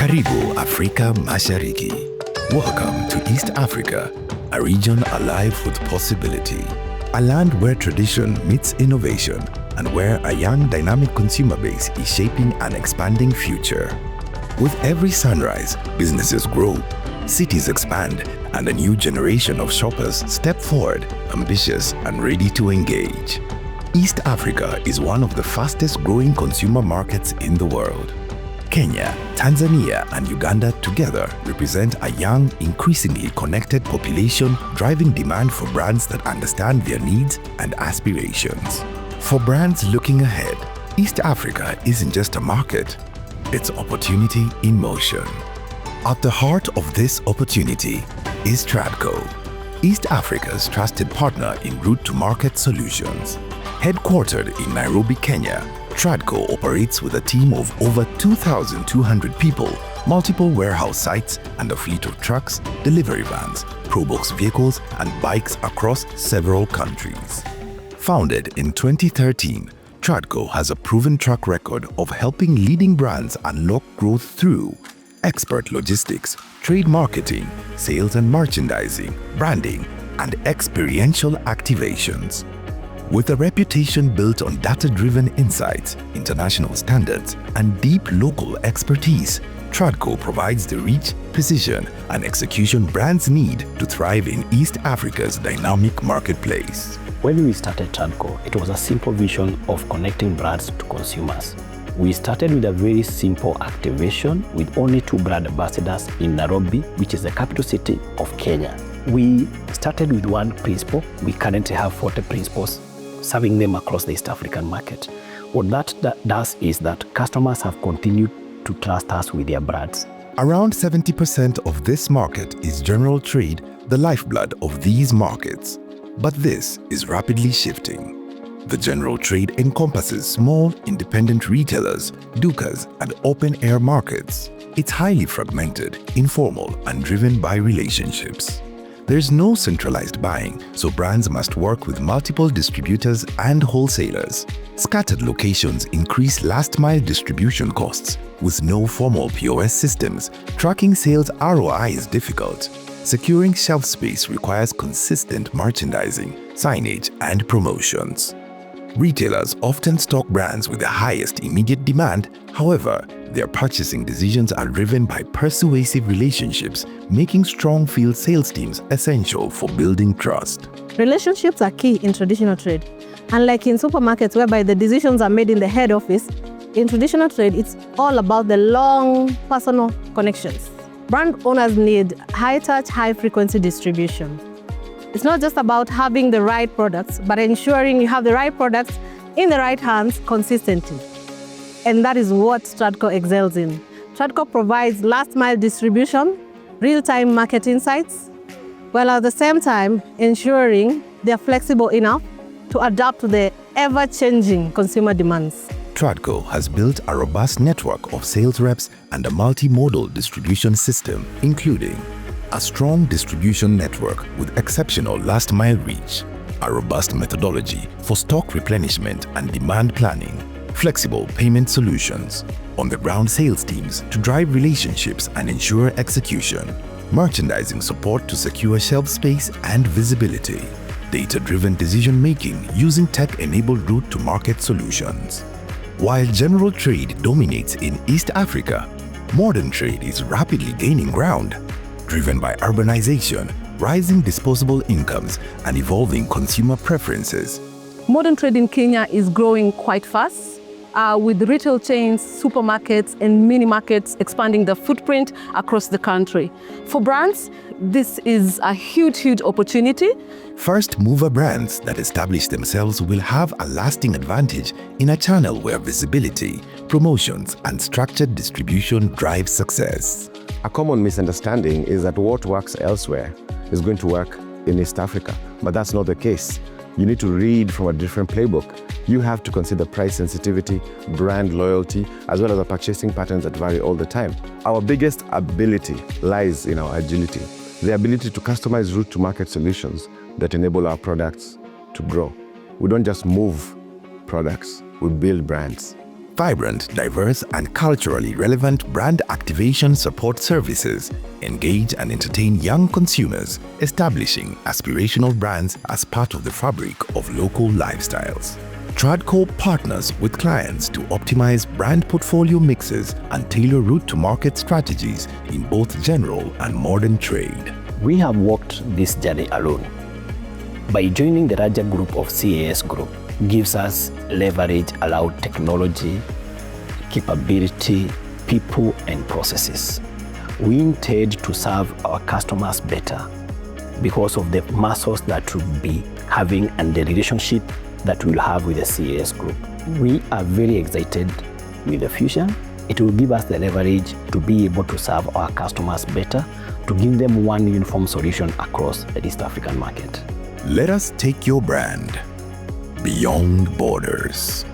Karibu Afrika Mashariki. Welcome to East Africa, a region alive with possibility. A land where tradition meets innovation and where a young dynamic consumer base is shaping an expanding future. With every sunrise, businesses grow, cities expand, and a new generation of shoppers step forward, ambitious and ready to engage. East Africa is one of the fastest growing consumer markets in the world. Kenya, Tanzania, and Uganda together represent a young, increasingly connected population driving demand for brands that understand their needs and aspirations. For brands looking ahead, East Africa isn't just a market, it's opportunity in motion. At the heart of this opportunity is TRADCO, East Africa's trusted partner in route-to-market solutions. Headquartered in Nairobi, Kenya, TRADCO operates with a team of over 2,200 people, multiple warehouse sites, and a fleet of trucks, delivery vans, Probox vehicles, and bikes across several countries. Founded in 2013, TRADCO has a proven track record of helping leading brands unlock growth through expert logistics, trade marketing, sales and merchandising, branding, and experiential activations. With a reputation built on data-driven insights, international standards, and deep local expertise, TRADCO provides the reach, precision, and execution brands need to thrive in East Africa's dynamic marketplace. When we started TRADCO, it was a simple vision of connecting brands to consumers. We started with a very simple activation with only 2 brand ambassadors in Nairobi, which is the capital city of Kenya. We started with one principle. We currently have 40 principles, serving them across the East African market. What that does is that customers have continued to trust us with their brands. Around 70% of this market is general trade, the lifeblood of these markets. But this is rapidly shifting. The general trade encompasses small, independent retailers, dukas, and open-air markets. It's highly fragmented, informal, and driven by relationships. There's no centralized buying, so brands must work with multiple distributors and wholesalers. Scattered locations increase last-mile distribution costs. With no formal POS systems, tracking sales ROI is difficult. Securing shelf space requires consistent merchandising, signage, and promotions. Retailers often stock brands with the highest immediate demand. However, their purchasing decisions are driven by persuasive relationships, making strong field sales teams essential for building trust. Relationships are key in traditional trade. Unlike in supermarkets whereby the decisions are made in the head office, in traditional trade, it's all about the long personal connections. Brand owners need high-touch, high-frequency distribution. It's not just about having the right products, but ensuring you have the right products in the right hands consistently. And that is what TRADCO excels in. TRADCO provides last-mile distribution, real-time market insights, while at the same time ensuring they're flexible enough to adapt to the ever-changing consumer demands. TRADCO has built a robust network of sales reps and a multimodal distribution system, including a strong distribution network with exceptional last-mile reach, a robust methodology for stock replenishment and demand planning, flexible payment solutions, on-the-ground sales teams to drive relationships and ensure execution, merchandising support to secure shelf space and visibility, data-driven decision-making using tech-enabled route-to-market solutions. While general trade dominates in East Africa, modern trade is rapidly gaining ground, driven by urbanization, rising disposable incomes, and evolving consumer preferences. Modern trade in Kenya is growing quite fast, with retail chains, supermarkets, and mini markets expanding their footprint across the country. For brands, this is a huge opportunity. First mover brands that establish themselves will have a lasting advantage in a channel where visibility, promotions, and structured distribution drive success. A common misunderstanding is that what works elsewhere is going to work in East Africa, but that's not the case. You need to read from a different playbook. You have to consider price sensitivity, brand loyalty, as well as the purchasing patterns that vary all the time. Our biggest ability lies in our agility, the ability to customize route-to-market solutions that enable our products to grow. We don't just move products, we build brands. vibrant, diverse, and culturally relevant brand activation support services engage and entertain young consumers, establishing aspirational brands as part of the fabric of local lifestyles. TRADCO partners with clients to optimize brand portfolio mixes and tailor route-to-market strategies in both general and modern trade. We have walked this journey alone. By joining the larger group of CAS Group gives us leverage, allowed technology, capability, people, and processes. We intend to serve our customers better because of the muscles that we'll be having and the relationship that we'll have with the CAS Group. We are very excited with the fusion. It will give us the leverage to be able to serve our customers better, to give them one uniform solution across the East African market. Let us take your brand beyond borders.